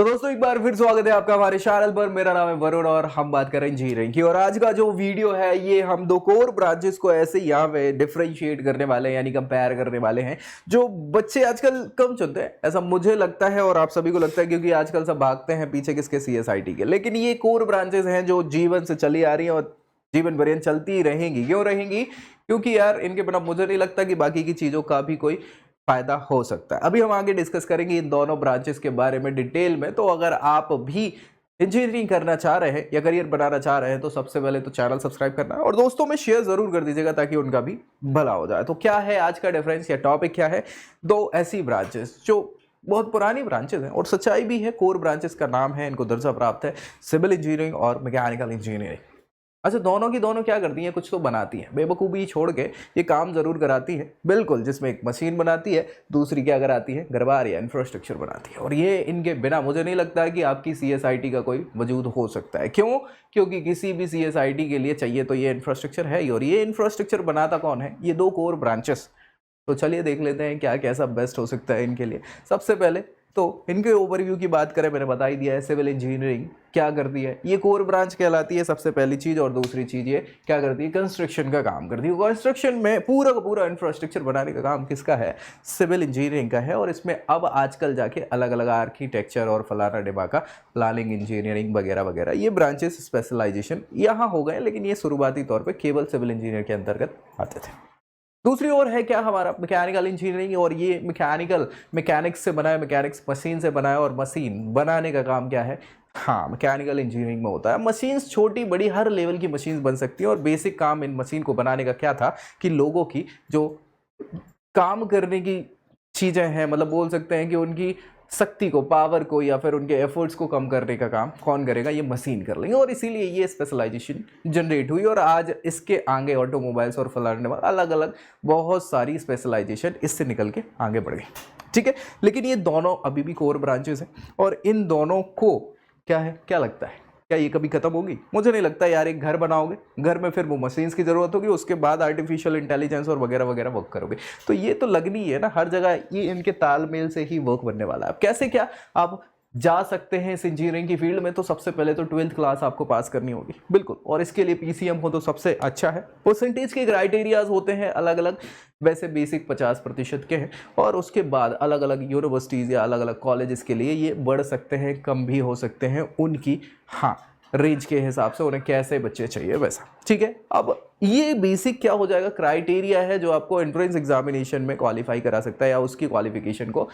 तो दोस्तों एक बार फिर स्वागत है आपका हमारे चैनल पर। मेरा नाम है वरुण और हम बात कर रहे हैं इंजीनियरिंग की। और आज का जो वीडियो है ये हम दो कोर ब्रांचेस को ऐसे यहाँ पे डिफरेंशिएट करने वाले हैं, यानी कंपेयर करने वाले हैं जो बच्चे आजकल कम चुनते हैं, ऐसा मुझे लगता है और आप सभी को लगता है, क्योंकि आजकल सब भागते हैं पीछे किसके, CSIT के। लेकिन ये कोर ब्रांचेस हैं जो जीवन से चली आ रही हैं और जीवन पर्यंत चलती ही रहेंगी। क्यों रहेंगी? क्योंकि यार इनके बिना मुझे नहीं लगता कि बाकी की चीजों का भी कोई फायदा हो सकता है। अभी हम आगे डिस्कस करेंगे इन दोनों ब्रांचेस के बारे में डिटेल में। तो अगर आप भी इंजीनियरिंग करना चाह रहे हैं या करियर बनाना चाह रहे हैं तो सबसे पहले तो चैनल सब्सक्राइब करना है और दोस्तों में शेयर जरूर कर दीजिएगा ताकि उनका भी भला हो जाए। तो क्या है आज का डिफरेंस या टॉपिक क्या है? दो ऐसी ब्रांचेस जो बहुत पुरानी ब्रांचेस हैं और सच्चाई भी है, कोर ब्रांचेस का नाम है, इनको दर्जा प्राप्त है सिविल इंजीनियरिंग और मैकेनिकल इंजीनियरिंग। अच्छा, दोनों की दोनों क्या करती हैं? कुछ तो बनाती हैं, बेवकूफ़ी छोड़ के ये काम जरूर कराती है बिल्कुल, जिसमें एक मशीन बनाती है, दूसरी क्या कराती है? घर बार या इंफ्रास्ट्रक्चर बनाती है। और ये इनके बिना मुझे नहीं लगता है कि आपकी CSIT का कोई वजूद हो सकता है। क्यों? क्योंकि किसी भी CSIT के लिए चाहिए तो ये इंफ्रास्ट्रक्चर है ही, और ये इंफ्रास्ट्रक्चर बनाता कौन है? ये दो कोर ब्रांचेस। तो चलिए देख लेते हैं क्या कैसा बेस्ट हो सकता है इनके लिए। सबसे पहले तो इनके ओवरव्यू की बात करें, मैंने बता ही दिया है सिविल इंजीनियरिंग क्या करती है। ये कोर ब्रांच कहलाती है सबसे पहली चीज। और दूसरी चीज ये क्या करती है? कंस्ट्रक्शन का काम करती है। कंस्ट्रक्शन में पूरा का पूरा इंफ्रास्ट्रक्चर बनाने का काम किसका है? सिविल इंजीनियरिंग का है। और इसमें अब आजकल जाके अलग अलग आर्किटेक्चर और फलाना डिबाका, प्लानिंग इंजीनियरिंग वगैरह वगैरह, ये ब्रांचेस स्पेशलाइजेशन यहाँ हो गए, लेकिन ये शुरुआती तौर पर केवल सिविल इंजीनियर के अंतर्गत आते थे। दूसरी ओर है क्या हमारा मैकेनिकल इंजीनियरिंग। और ये मैकेनिकल मैकेनिक्स से बना है, मैकेनिक्स मशीन से बना है। और मशीन बनाने का काम क्या है? हाँ, मैकेनिकल इंजीनियरिंग में होता है। मशीन्स छोटी बड़ी हर लेवल की मशीन्स बन सकती हैं। और बेसिक काम इन मशीन को बनाने का क्या था कि लोगों की जो काम करने की चीज़ें हैं, मतलब बोल सकते हैं कि उनकी शक्ति को, पावर को, या फिर उनके एफर्ट्स को कम करने का काम कौन करेगा? ये मशीन कर लेंगे। और इसीलिए ये स्पेशलाइजेशन जनरेट हुई और आज इसके आगे ऑटोमोबाइल्स और फलाने अलग अलग बहुत सारी स्पेशलाइजेशन इससे निकल के आगे बढ़ गई। ठीक है, लेकिन ये दोनों अभी भी कोर ब्रांचेस हैं। और इन दोनों को क्या है, क्या लगता है, क्या ये कभी खत्म होगी? मुझे नहीं लगता यार। एक घर बनाओगे, घर में फिर वो मशीन्स की जरूरत होगी, उसके बाद आर्टिफिशियल इंटेलिजेंस और वगैरह वगैरह वर्क करोगे। तो ये तो लगनी है ना, हर जगह ये इनके तालमेल से ही वर्क बनने वाला है। अब कैसे क्या आप जा सकते हैं इस इंजीनियरिंग की फील्ड में? तो सबसे पहले तो 12th क्लास आपको पास करनी होगी बिल्कुल। और इसके लिए PCM हो तो सबसे अच्छा है। परसेंटेज के क्राइटेरियाज होते हैं अलग अलग, वैसे बेसिक 50% के हैं। और उसके बाद अलग अलग यूनिवर्सिटीज़ या अलग अलग कॉलेजेस के लिए ये बढ़ सकते हैं, कम भी हो सकते हैं उनकी हाँ रेंज के हिसाब से, उन्हें कैसे बच्चे चाहिए वैसा। ठीक है, अब ये बेसिक क्या हो जाएगा? क्राइटेरिया है जो आपको एंट्रेंस एग्जामिनेशन में क्वालिफाई करा सकता है या उसकी क्वालिफिकेशन को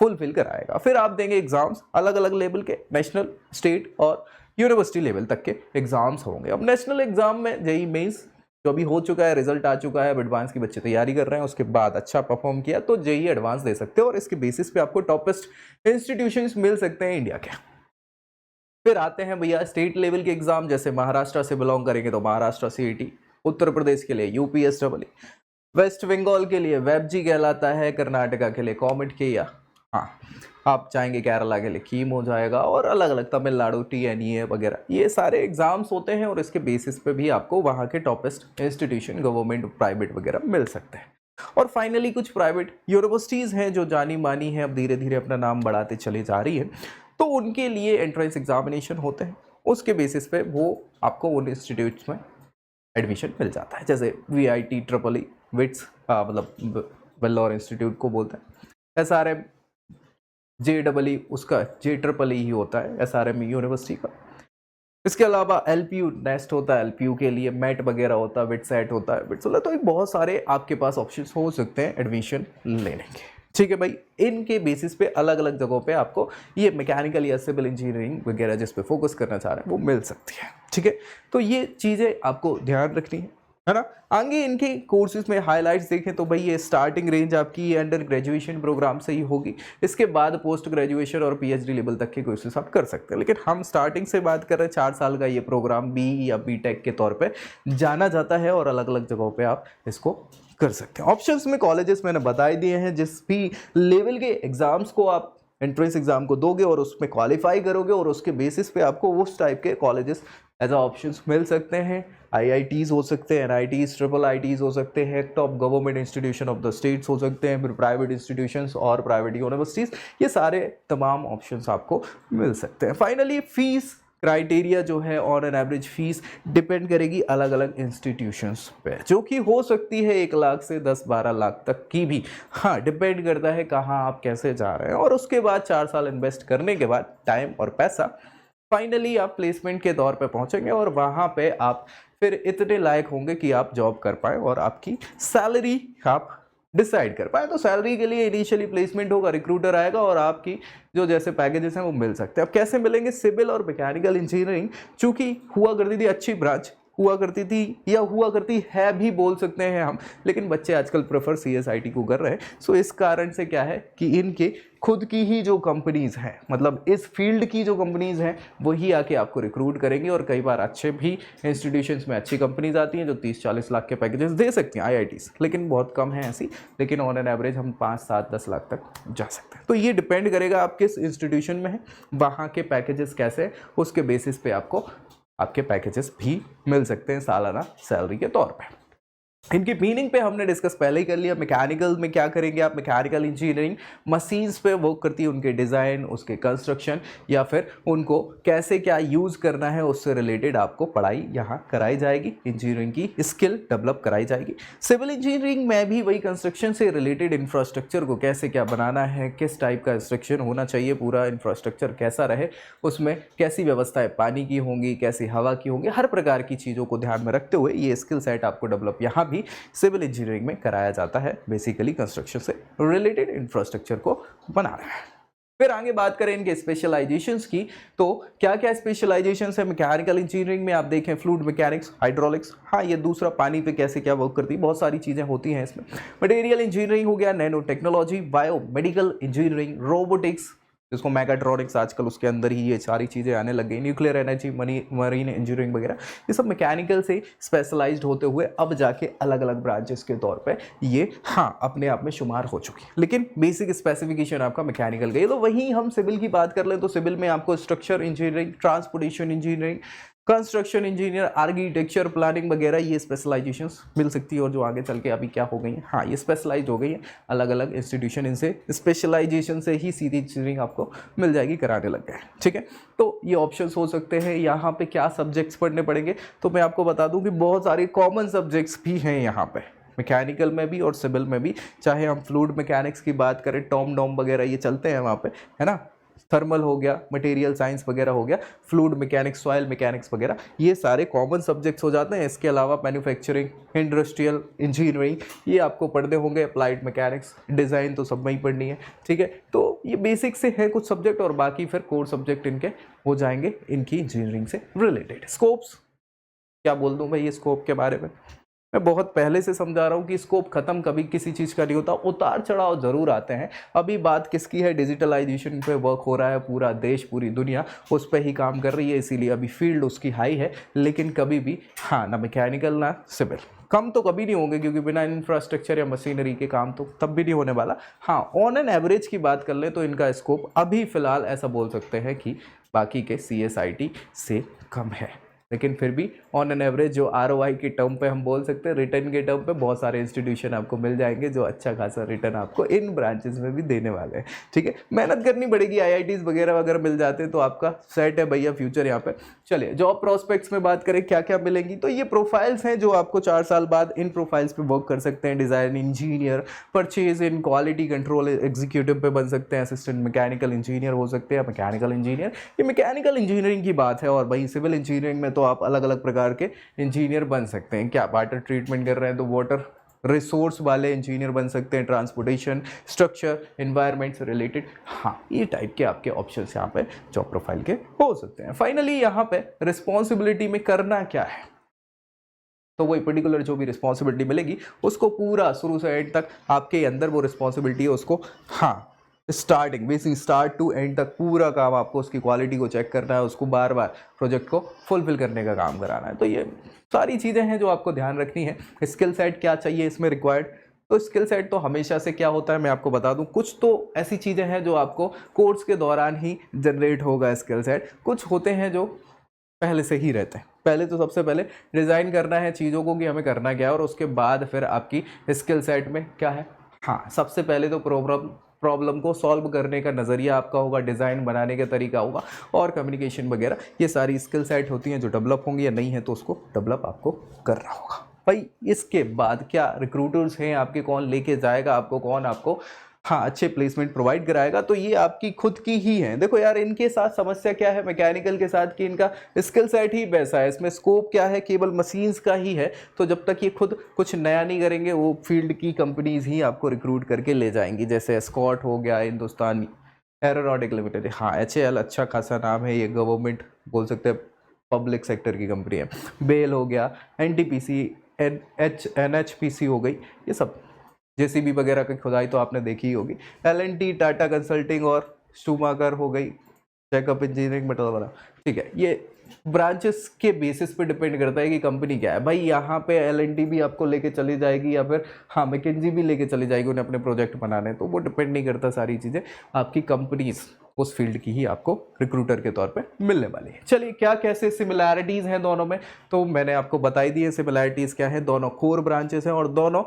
फुलफिल कराएगा। फिर आप देंगे एग्जाम्स, अलग अलग लेवल के, नेशनल, स्टेट और यूनिवर्सिटी लेवल तक के एग्जाम्स होंगे। अब नेशनल एग्जाम में JEE मेंस जो अभी हो चुका है, रिजल्ट आ चुका है, अब एडवांस की बच्चे तैयारी कर रहे हैं, उसके बाद अच्छा परफॉर्म किया तो JEE एडवांस दे सकते हैं और इसके बेसिस पे आपको टॉपेस्ट इंस्टीट्यूशंस मिल सकते हैं इंडिया के। फिर आते हैं भैया स्टेट लेवल के एग्जाम, जैसे महाराष्ट्र से बिलोंग करेंगे तो महाराष्ट्र CET, उत्तर प्रदेश के लिए UPSEE, वेस्ट बंगाल के लिए WebG कहलाता है, कर्नाटका के लिए कॉमेट के, या हाँ आप चाहेंगे केरला के लिए कीम हो जाएगा, और अलग अलग तमिलनाडु TNEA वगैरह, ये सारे एग्जाम्स होते हैं। और इसके बेसिस पे भी आपको वहाँ के टॉपेस्ट इंस्टीट्यूशन, गवर्नमेंट, प्राइवेट वगैरह मिल सकते हैं। और फाइनली कुछ प्राइवेट यूनिवर्सिटीज़ हैं जो जानी मानी हैं, अब धीरे धीरे अपना नाम बढ़ाते चली जा रही है, तो उनके लिए एंट्रेंस एग्जामिनेशन होते हैं। उसके बेसिस पे वो आपको उन इंस्टीट्यूट्स में एडमिशन मिल जाता है, जैसे VIT, EEE, विट्स मतलब वेल्लोर इंस्टीट्यूट को बोलते हैं, SRM, JEE उसका JEEE ही होता है, SRM यूनिवर्सिटी का। इसके अलावा LPU नेस्ट होता है, LPU के लिए MET वगैरह होता है, विटसेट होता है, विट्स होता है। तो एक बहुत सारे आपके पास ऑप्शंस हो सकते हैं एडमिशन लेने के। ठीक है भाई, इनके बेसिस पे अलग अलग जगहों पे आपको ये मैकेनिकल या सिविल इंजीनियरिंग वगैरह जिस पे फोकस करना चाह रहे हैं वो मिल सकती है। ठीक है, तो ये चीज़ें आपको ध्यान रखनी है ना। आगे इनके कोर्सेज में हाइलाइट्स देखें तो भाई ये स्टार्टिंग रेंज आपकी अंडर ग्रेजुएशन प्रोग्राम से ही होगी, इसके बाद पोस्ट ग्रेजुएशन और PhD लेवल तक के कोर्सेज आप कर सकते हैं। लेकिन हम स्टार्टिंग से बात कर रहे हैं, 4 साल का ये प्रोग्राम BE या BTech के तौर पे जाना जाता है और अलग अलग जगहों पे आप इसको कर सकते हैं। ऑप्शंस में कॉलेजेस मैंने बता ही दिए हैं, जिस भी लेवल के एग्जाम्स को आप एंट्रेंस एग्जाम को दोगे और उसमें क्वालिफाई करोगे और उसके बेसिस पे आपको उस टाइप के कॉलेजेस एज ऑप्शंस मिल सकते हैं। IITs हो सकते हैं, NITs, ट्रिपल IITs हो सकते हैं, top government institution of the states हो सकते हैं, फिर प्राइवेट इंस्टीट्यूशंस और प्राइवेट यूनिवर्सिटीज़, ये सारे तमाम ऑप्शंस आपको मिल सकते हैं। फाइनली फीस क्राइटेरिया जो है on an average fees depend करेगी अलग अलग इंस्टीट्यूशंस पे, जो कि हो सकती है 1 लाख से 10-12 लाख तक की भी। हाँ, डिपेंड करता है कहाँ आप कैसे जा रहे हैं, और उसके बाद 4 साल इन्वेस्ट करने के बाद टाइम और पैसा, फाइनली आप प्लेसमेंट के दौर पे पहुंचेंगे और वहाँ पे आप फिर इतने लायक होंगे कि आप जॉब कर पाएँ और आपकी सैलरी आप डिसाइड कर पाए। तो सैलरी के लिए इनिशियली प्लेसमेंट होगा, रिक्रूटर आएगा और आपकी जो जैसे पैकेजेस हैं वो मिल सकते हैं। अब कैसे मिलेंगे? सिविल और मैकेनिकल इंजीनियरिंग चूंकि हुआ करती थी अच्छी ब्रांच, हुआ करती थी या हुआ करती है भी बोल सकते हैं हम, लेकिन बच्चे आजकल प्रेफर CSIT को कर रहे हैं। सो इस कारण से क्या है कि इनके खुद की ही जो कंपनीज हैं, मतलब इस फील्ड की जो कंपनीज हैं, वही आके आपको रिक्रूट करेंगी। और कई बार अच्छे भी इंस्टीट्यूशंस में अच्छी कंपनीज आती हैं जो 30-40 लाख के पैकेजेस दे सकती हैं, IITs, लेकिन बहुत कम है ऐसी। लेकिन ऑन एन एवरेज हम 5-7-10 लाख तक जा सकते हैं। तो ये डिपेंड करेगा आप किस इंस्टीट्यूशन में हैं, वहाँ के पैकेजेस कैसे हैं, उसके बेसिस पे आपको आपके पैकेजेस भी मिल सकते हैं सालाना सैलरी के तौर पे। इनकी मीनिंग पे हमने डिस्कस पहले ही कर लिया। मैकेनिकल में क्या करेंगे आप? मैकेनिकल इंजीनियरिंग मशीन्स पे वर्क करती है, उनके डिज़ाइन, उसके कंस्ट्रक्शन या फिर उनको कैसे क्या यूज़ करना है, उससे रिलेटेड आपको पढ़ाई यहाँ कराई जाएगी, इंजीनियरिंग की स्किल डेवलप कराई जाएगी। सिविल इंजीनियरिंग में भी वही कंस्ट्रक्शन से रिलेटेड इंफ्रास्ट्रक्चर को कैसे क्या बनाना है, किस टाइप का कंस्ट्रक्शन होना चाहिए, पूरा इंफ्रास्ट्रक्चर कैसा रहे, उसमें कैसी व्यवस्थाएँ पानी की होंगी, कैसी हवा की होंगी, हर प्रकार की चीज़ों को ध्यान में रखते हुए ये स्किल सेट आपको डेवलप यहाँ भी सिविल इंजीनियरिंग में कराया जाता है। बेसिकली कंस्ट्रक्शन से रिलेटेड इंफ्रास्ट्रक्चर को बनाना है। फिर आगे बात करें इनके स्पेशलाइजेशंस की, तो क्या क्या स्पेशलाइजेशंस है मैकेनिकल इंजीनियरिंग में? आप देखें फ्लूइड मैकेनिक्स, हाइड्रोलिक्स, हाँ ये दूसरा पानी पे कैसे क्या वर्क करती है, बहुत सारी चीज़ें होती हैं इसमें। मटेरियल इंजीनियरिंग हो गया, nano technology, bio medical engineering, robotics, जिसको मैकाट्रॉनिक्स आजकल उसके अंदर ही ये सारी चीज़ें आने लग गई, न्यूक्लियर एनर्जी, मरीन इंजीनियरिंग वगैरह, ये सब मैकेनिकल से स्पेशलाइज्ड होते हुए अब जाके अलग अलग ब्रांचेस के तौर पे ये हाँ अपने आप में शुमार हो चुकी है। लेकिन बेसिक स्पेसिफिकेशन आपका मैकेनिकल का है। तो वहीं हम सिविल की बात कर लें तो सिविल में आपको structure engineering, transportation engineering, construction engineer, architecture, planning वगैरह ये स्पेशलाइजेशंस मिल सकती है। और जो आगे चल के अभी क्या हो गई है, हाँ ये स्पेशलाइज हो गई है, अलग अलग इंस्टीट्यूशन इनसे स्पेशलाइजेशन से ही सीधी इंजीनियरिंग आपको मिल जाएगी, कराने लग गए। ठीक है, तो ये ऑप्शंस हो सकते हैं। यहाँ पे क्या सब्जेक्ट्स पढ़ने पड़ेंगे, तो मैं आपको बता दूं कि बहुत सारे कॉमन सब्जेक्ट्स भी हैं यहाँ पे, मैकेनिकल में भी और सिविल में भी। चाहे हम फ्लूइड मैकेनिक्स की बात करें, टॉम डॉम वगैरह ये चलते हैं वहाँ पे, है ना, थर्मल हो गया, मटेरियल साइंस वगैरह हो गया, फ्लूइड मैकेनिक्स, सॉइल मैकेनिक्स वगैरह, ये सारे कॉमन सब्जेक्ट्स हो जाते हैं। इसके अलावा मैन्युफैक्चरिंग, इंडस्ट्रियल इंजीनियरिंग ये आपको पढ़ने होंगे, अप्लाइड मैकेनिक्स, डिज़ाइन तो सब में ही पढ़नी है। ठीक है, तो ये बेसिक से है कुछ सब्जेक्ट, और बाकी फिर कोर सब्जेक्ट इनके हो जाएंगे इनकी इंजीनियरिंग से रिलेटेड। स्कोप्स क्या बोल दूँ भाई, ये स्कोप के बारे में मैं बहुत पहले से समझा रहा हूँ कि स्कोप खत्म कभी किसी चीज़ का नहीं होता, उतार चढ़ाव जरूर आते हैं। अभी बात किसकी है? डिजिटलाइजेशन पे वर्क हो रहा है, पूरा देश पूरी दुनिया उस पर ही काम कर रही है, इसीलिए अभी फील्ड उसकी हाई है। लेकिन कभी भी हाँ ना मैकेनिकल ना सिविल कम तो कभी नहीं होंगे, क्योंकि बिना इंफ्रास्ट्रक्चर या मशीनरी के काम तो तब भी नहीं होने वाला। हाँ, ऑन एन एवरेज की बात कर ले तो इनका स्कोप अभी फ़िलहाल ऐसा बोल सकते हैं कि बाकी के CSIT से कम है। लेकिन फिर भी ऑन एन एवरेज जो ROI के टर्म पे हम बोल सकते हैं, रिटर्न के टर्म पे बहुत सारे इंस्टीट्यूशन आपको मिल जाएंगे जो अच्छा खासा रिटर्न आपको इन ब्रांचेस में भी देने वाले हैं। ठीक है, मेहनत करनी पड़ेगी। IITs वगैरह अगर मिल जाते हैं तो आपका सेट है भैया फ्यूचर यहाँ पे। चलिए जॉब प्रोस्पेक्ट्स में बात करें क्या क्या मिलेंगी, तो ये प्रोफाइल्स हैं जो आपको 4 साल बाद इन प्रोफाइल्स पे वर्क कर सकते हैं। Design engineer, purchase in quality control executive पे बन सकते हैं, असिस्टेंट मैकेनिकल इंजीनियर हो सकते हैं, मैकेनिकल इंजीनियर, ये मैकेनिकल इंजीनियरिंग की बात है। और वहीं सिविल इंजीनियरिंग में तो आप अलग अलग प्रकार के इंजीनियर बन सकते हैं। क्या वाटर ट्रीटमेंट कर रहे हैं तो वाटर रिसोर्स वाले इंजीनियर बन सकते हैं, ट्रांसपोर्टेशन, स्ट्रक्चर, एनवायरनमेंट से रिलेटेड, हाँ ये टाइप के आपके ऑप्शंस यहाँ पे जॉब प्रोफाइल के हो सकते हैं। फाइनली यहाँ पे रिस्पॉन्सिबिलिटी में करना क्या है, तो वही पर्टिकुलर जो भी रिस्पॉन्सिबिलिटी मिलेगी उसको पूरा शुरू से एंड तक आपके अंदर वो रिस्पॉन्सिबिलिटी है, उसको हाँ starting basic start to end तक पूरा काम आपको उसकी क्वालिटी को चेक करना है, उसको बार बार प्रोजेक्ट को फुलफिल करने का काम कराना है। तो ये सारी चीज़ें हैं जो आपको ध्यान रखनी है। स्किल सेट क्या चाहिए इसमें रिक्वायर्ड, तो स्किल सेट तो हमेशा से क्या होता है मैं आपको बता दूं, कुछ तो ऐसी चीज़ें हैं जो आपको कोर्स के दौरान ही जनरेट होगा स्किल सेट, कुछ होते हैं जो पहले से ही रहते हैं। पहले तो सबसे पहले डिज़ाइन करना है चीज़ों को कि हमें करना क्या है, और उसके बाद फिर आपकी स्किल सेट में क्या है। हाँ, सबसे पहले तो प्रॉब्लम को सॉल्व करने का नज़रिया आपका होगा, डिज़ाइन बनाने का तरीका होगा, और कम्युनिकेशन वगैरह ये सारी स्किल सेट होती हैं जो डेवलप होंगी, या नहीं है तो उसको डेवलप आपको करना होगा भाई। इसके बाद क्या रिक्रूटर्स हैं आपके, कौन लेके जाएगा आपको, कौन आपको हाँ अच्छे प्लेसमेंट प्रोवाइड कराएगा, तो ये आपकी खुद की ही है। देखो यार, इनके साथ समस्या क्या है मैकेनिकल के साथ कि इनका स्किल सेट ही वैसा है, इसमें स्कोप क्या है केवल मशीन्स का ही है। तो जब तक ये खुद कुछ नया नहीं करेंगे, वो फील्ड की कंपनीज ही आपको रिक्रूट करके ले जाएंगी। जैसे एस्कॉर्ट हो गया, हिंदुस्तान एरोनॉटिक लिमिटेड, हाँ HAL अच्छा खासा नाम है, ये गवर्नमेंट बोल सकते हैं पब्लिक सेक्टर की कंपनी है। बेल हो गया, NTPC, NHPC हो गई, ये सब JCB वगैरह की खुदाई तो आपने देखी ही होगी। L&T, टाटा कंसल्टिंग और स्टूमाकर हो गई, चेकअप इंजीनियरिंग मेटल वाला। ठीक है, ये ब्रांचेस के बेसिस पे डिपेंड करता है कि कंपनी क्या है भाई। यहाँ पे L&T भी आपको लेके चली जाएगी, या फिर हाँ मैकेंजी भी लेके चली जाएगी, उन्हें अपने प्रोजेक्ट बनाने, तो वो डिपेंड नहीं करता। सारी चीज़ें आपकी कंपनीज उस फील्ड की ही आपको रिक्रूटर के तौर पे मिलने वाली है। चलिए, क्या कैसे सिमिलैरिटीज़ हैं दोनों में, तो मैंने आपको बताई दी है सिमिलैरिटीज़ क्या है। दोनों कोर ब्रांचेस हैं और दोनों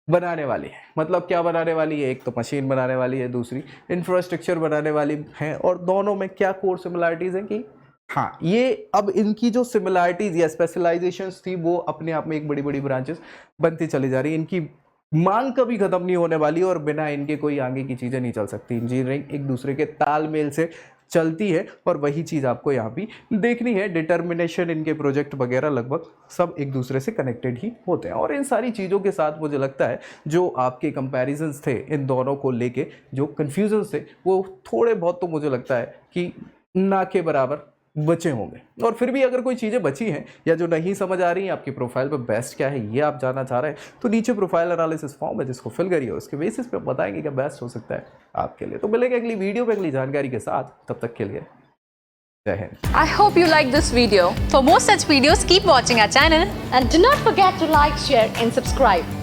बनाने वाली है। मतलब क्या बनाने वाली है, एक तो मशीन बनाने वाली है, दूसरी इंफ्रास्ट्रक्चर बनाने वाली है। और दोनों में क्या कोर सिमिलरिटीज़ हैं कि हाँ, ये अब इनकी जो सिमिलरिटीज़ या स्पेशलाइजेशंस थी वो अपने आप में एक बड़ी बड़ी ब्रांचेस बनती चली जा रही है। इनकी मांग कभी खत्म नहीं होने वाली, और बिना इनके कोई आगे की चीज़ें नहीं चल सकती। इंजीनियरिंग एक दूसरे के तालमेल से चलती है, और वही चीज़ आपको यहाँ भी देखनी है। डिटर्मिनेशन, इनके प्रोजेक्ट वगैरह लगभग सब एक दूसरे से कनेक्टेड ही होते हैं। और इन सारी चीज़ों के साथ मुझे लगता है जो आपके कंपैरिजंस थे इन दोनों को लेके, जो कन्फ्यूजन्स थे, वो थोड़े बहुत तो मुझे लगता है कि ना के बराबर बचे होंगे। और फिर भी अगर कोई चीज़ें बची हैं या जो नहीं समझ आ रही हैं, आपकी प्रोफाइल पे बेस्ट क्या है ये आप जानना चाह रहे हैं, तो नीचे प्रोफाइल एनालिसिस फॉर्म है जिसको फिल करिए, उसके बेसिस पे बताएंगे क्या बेस्ट हो सकता है आपके लिए। तो मिलेंगे अगली वीडियो पे अगली जानकारी के साथ, तब तक के लिए जय Hind. I hope you like this video. For more such videos, keep watching our channel and do not forget to like, share and subscribe.